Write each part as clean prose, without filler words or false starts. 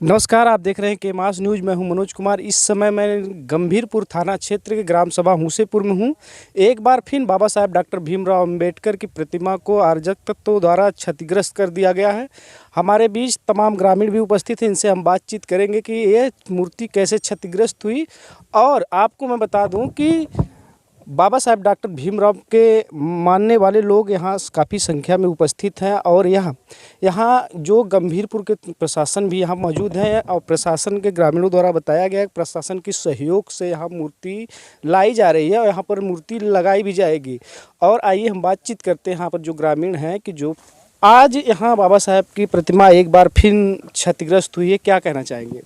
नमस्कार, आप देख रहे हैं के मास न्यूज़। मैं हूं मनोज कुमार। इस समय मैं गंभीरपुर थाना क्षेत्र के ग्राम सभा हुसेपुर में हूं। एक बार फिर बाबा साहेब डॉक्टर भीमराव अंबेडकर की प्रतिमा को अराजक तत्वों द्वारा क्षतिग्रस्त कर दिया गया है। हमारे बीच तमाम ग्रामीण भी उपस्थित हैं, इनसे हम बातचीत करेंगे कि ये मूर्ति कैसे क्षतिग्रस्त हुई। और आपको मैं बता दूँ कि बाबा साहेब डॉक्टर भीमराव के मानने वाले लोग यहाँ काफ़ी संख्या में उपस्थित हैं। और यहाँ जो गंभीरपुर के प्रशासन भी यहाँ मौजूद है और प्रशासन के ग्रामीणों द्वारा बताया गया है कि प्रशासन के सहयोग से यहाँ मूर्ति लाई जा रही है और यहाँ पर मूर्ति लगाई भी जाएगी। और आइए हम बातचीत करते हैं यहाँ पर जो ग्रामीण हैं कि जो आज यहाँ बाबा साहेब की प्रतिमा एक बार फिर क्षतिग्रस्त हुई है, क्या कहना चाहेंगे?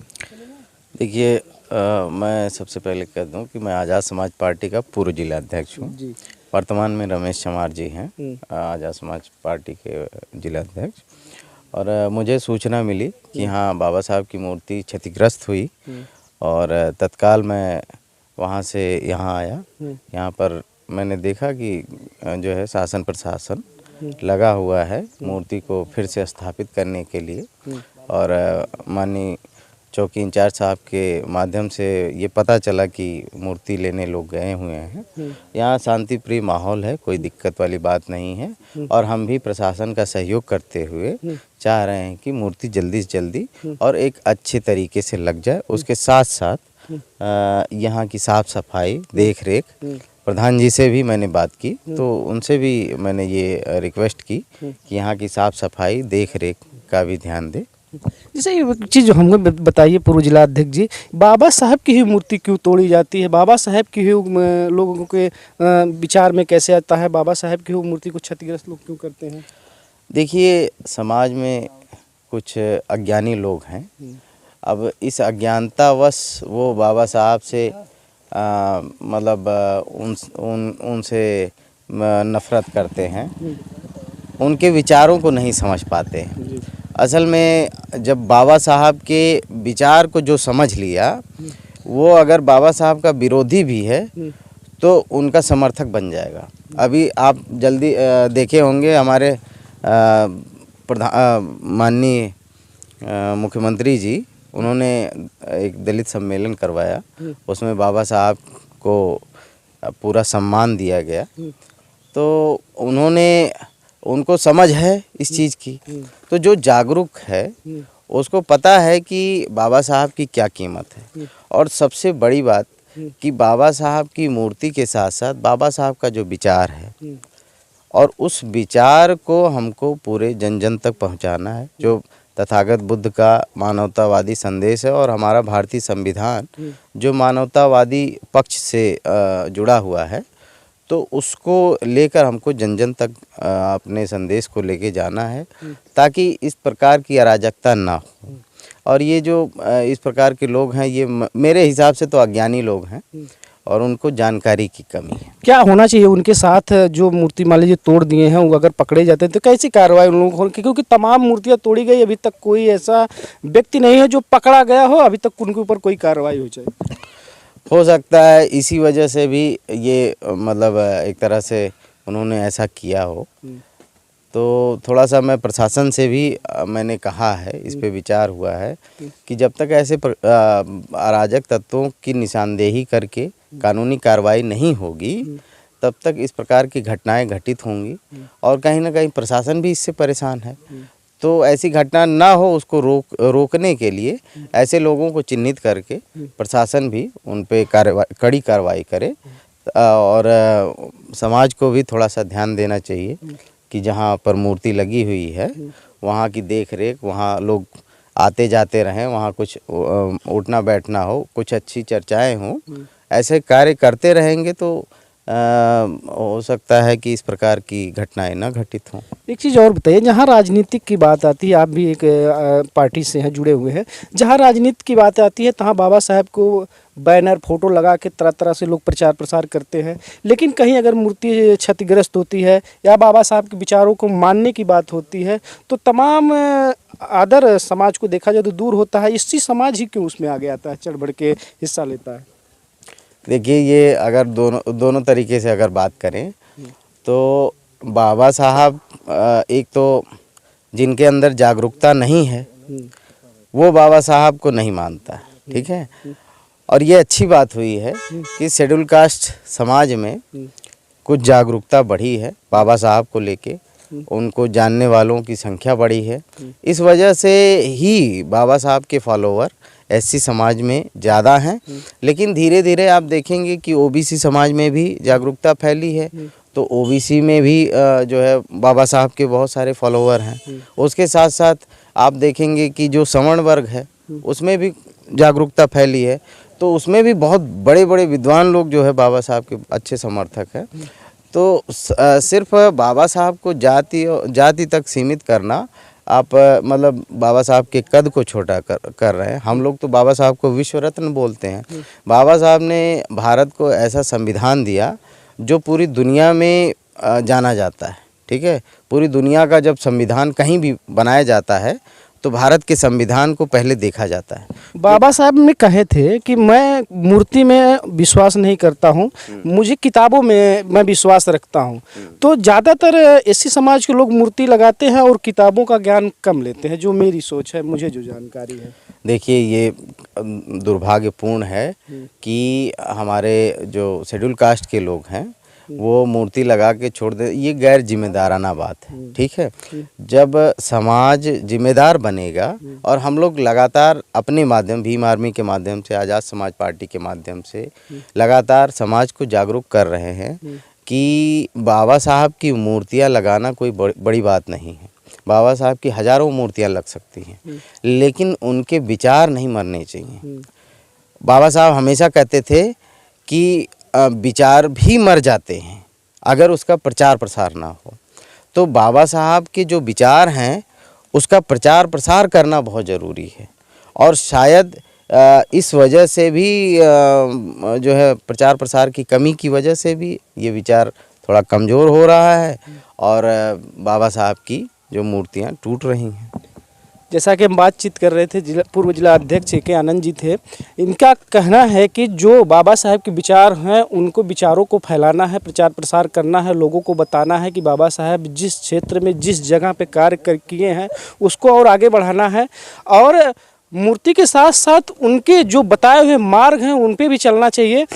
देखिए, मैं सबसे पहले कह दूं कि मैं आज़ाद समाज पार्टी का पूर्व जिला अध्यक्ष हूं। वर्तमान में रमेश चमार जी हैं आज़ाद समाज पार्टी के जिला अध्यक्ष। और मुझे सूचना मिली कि हाँ, बाबा साहब की मूर्ति क्षतिग्रस्त हुई और तत्काल मैं वहां से यहाँ आया। यहाँ पर मैंने देखा कि जो है शासन प्रशासन लगा हुआ है मूर्ति को फिर से स्थापित करने के लिए। और माननीय चौकी इंचार्ज साहब के माध्यम से ये पता चला कि मूर्ति लेने लोग गए हुए हैं। यहाँ शांति प्रिय माहौल है, कोई दिक्कत वाली बात नहीं है। और हम भी प्रशासन का सहयोग करते हुए चाह रहे हैं कि मूर्ति जल्दी से जल्दी और एक अच्छे तरीके से लग जाए। उसके साथ साथ यहाँ की साफ़ सफाई देख रेख, प्रधान जी से भी मैंने बात की तो उनसे भी मैंने ये रिक्वेस्ट की कि यहाँ की साफ़ सफाई देख रेख का भी ध्यान दें। जैसे ये चीज़ हमको बताइए पूर्व जिला अध्यक्ष जी, बाबा साहब की ही मूर्ति क्यों तोड़ी जाती है? बाबा साहब की ही लोगों के विचार में कैसे आता है? बाबा साहब की ही मूर्ति को क्षतिग्रस्त लोग क्यों करते हैं? देखिए, समाज में कुछ अज्ञानी लोग हैं। अब इस अज्ञानतावश वो बाबा साहब से मतलब उनसे नफ़रत करते हैं, उनके विचारों को नहीं समझ पाते हैं। असल में जब बाबा साहब के विचार को जो समझ लिया, वो अगर बाबा साहब का विरोधी भी है तो उनका समर्थक बन जाएगा। अभी आप जल्दी देखे होंगे हमारे माननीय मुख्यमंत्री जी, उन्होंने एक दलित सम्मेलन करवाया, उसमें बाबा साहब को पूरा सम्मान दिया गया। तो उनको समझ है इस चीज़ की। तो जो जागरूक है उसको पता है कि बाबा साहब की क्या कीमत है। और सबसे बड़ी बात कि बाबा साहब की मूर्ति के साथ साथ बाबा साहब का जो विचार है और उस विचार को हमको पूरे जन जन तक पहुंचाना है। जो तथागत बुद्ध का मानवतावादी संदेश है और हमारा भारतीय संविधान जो मानवतावादी पक्ष से जुड़ा हुआ है, तो उसको लेकर हमको जन जन तक अपने संदेश को लेके जाना है ताकि इस प्रकार की अराजकता ना हो। और ये जो इस प्रकार के लोग हैं, ये मेरे हिसाब से तो अज्ञानी लोग हैं और उनको जानकारी की कमी है। क्या होना चाहिए उनके साथ? जो मूर्ति मान लीजिए तोड़ दिए हैं, वो अगर पकड़े जाते हैं तो कैसी कार्रवाई उन लोगों को? क्योंकि तमाम मूर्तियां तोड़ी गई, अभी तक कोई ऐसा व्यक्ति नहीं है जो पकड़ा गया हो, अभी तक उनके ऊपर कोई कार्रवाई हो जाए। हो सकता है इसी वजह से भी ये मतलब एक तरह से उन्होंने ऐसा किया हो। तो थोड़ा सा मैं प्रशासन से भी मैंने कहा है, इस पे विचार हुआ है कि जब तक ऐसे अराजक तत्वों की निशानदेही करके कानूनी कार्रवाई नहीं होगी, तब तक इस प्रकार की घटनाएं घटित होंगी। और कहीं ना कहीं प्रशासन भी इससे परेशान है। तो ऐसी घटना ना हो, उसको रोकने के लिए ऐसे लोगों को चिन्हित करके प्रशासन भी उन पे कड़ी कार्रवाई करे। और समाज को भी थोड़ा सा ध्यान देना चाहिए कि जहाँ पर मूर्ति लगी हुई है वहाँ की देख रेख, वहाँ लोग आते जाते रहें, वहाँ कुछ उठना बैठना हो, कुछ अच्छी चर्चाएं हों। ऐसे कार्य करते रहेंगे तो हो सकता है कि इस प्रकार की घटनाएं ना घटित हों। एक चीज़ और बताइए, जहाँ राजनीतिक की बात आती है, आप भी एक पार्टी से हैं, जुड़े हुए हैं, जहाँ राजनीति की बात आती है तहाँ बाबा साहब को बैनर फोटो लगा के तरह तरह से लोग प्रचार प्रसार करते हैं। लेकिन कहीं अगर मूर्ति क्षतिग्रस्त होती है या बाबा साहब के विचारों को मानने की बात होती है तो तमाम अदर समाज को देखा जाए तो दूर होता है। इसी समाज ही क्यों उसमें आगे आता है, चढ़ बढ़ के हिस्सा लेता है? देखिए, ये अगर दोनों तरीके से अगर बात करें तो बाबा साहब एक तो जिनके अंदर जागरूकता नहीं है वो बाबा साहब को नहीं मानता है, ठीक है। और ये अच्छी बात हुई है कि शेड्यूल कास्ट समाज में कुछ जागरूकता बढ़ी है बाबा साहब को लेके, उनको जानने वालों की संख्या बढ़ी है। इस वजह से ही बाबा साहब के फॉलोवर एससी समाज में ज़्यादा हैं। लेकिन धीरे धीरे आप देखेंगे कि ओबीसी समाज में भी जागरूकता फैली है, तो ओबीसी में भी जो है बाबा साहब के बहुत सारे फॉलोवर हैं। उसके साथ साथ आप देखेंगे कि जो सवर्ण वर्ग है उसमें भी जागरूकता फैली है, तो उसमें भी बहुत बड़े बड़े विद्वान लोग जो है बाबा साहब के अच्छे समर्थक हैं। तो सिर्फ बाबा साहब को जाति तक सीमित करना, आप मतलब बाबा साहब के कद को छोटा कर रहे हैं। हम लोग तो बाबा साहब को विश्व रत्न बोलते हैं। बाबा साहब ने भारत को ऐसा संविधान दिया जो पूरी दुनिया में जाना जाता है, ठीक है। पूरी दुनिया का जब संविधान कहीं भी बनाया जाता है तो भारत के संविधान को पहले देखा जाता है। बाबा साहब ने कहे थे कि मैं मूर्ति में विश्वास नहीं करता हूँ, मुझे किताबों में मैं विश्वास रखता हूँ। तो ज़्यादातर एससी समाज के लोग मूर्ति लगाते हैं और किताबों का ज्ञान कम लेते हैं, जो मेरी सोच है, मुझे जो जानकारी है। देखिए, ये दुर्भाग्यपूर्ण है कि हमारे जो शेड्यूल कास्ट के लोग हैं वो मूर्ति लगा के छोड़ दे, ये गैर जिम्मेदाराना बात है, ठीक है। जब समाज जिम्मेदार बनेगा और हम लोग लगातार अपने माध्यम, भीम आर्मी के माध्यम से, आज़ाद समाज पार्टी के माध्यम से लगातार समाज को जागरूक कर रहे हैं कि बाबा साहब की मूर्तियां लगाना कोई बड़ी बात नहीं है। बाबा साहब की हज़ारों मूर्तियां लग सकती हैं, लेकिन उनके विचार नहीं मरने चाहिए। बाबा साहब हमेशा कहते थे कि विचार भी मर जाते हैं अगर उसका प्रचार प्रसार ना हो। तो बाबा साहब के जो विचार हैं उसका प्रचार प्रसार करना बहुत ज़रूरी है। और शायद इस वजह से भी जो है प्रचार प्रसार की कमी की वजह से भी ये विचार थोड़ा कमज़ोर हो रहा है और बाबा साहब की जो मूर्तियाँ टूट रही हैं। जैसा कि हम बातचीत कर रहे थे, पूर्व जिला अध्यक्ष के आनंद जी थे। इनका कहना है कि जो बाबा साहब के विचार हैं उनको विचारों को फैलाना है, प्रचार प्रसार करना है, लोगों को बताना है कि बाबा साहब जिस क्षेत्र में जिस जगह पे कार्य किए हैं उसको और आगे बढ़ाना है, और मूर्ति के साथ साथ उनके जो बताए हुए मार्ग हैं उन पे भी चलना चाहिए।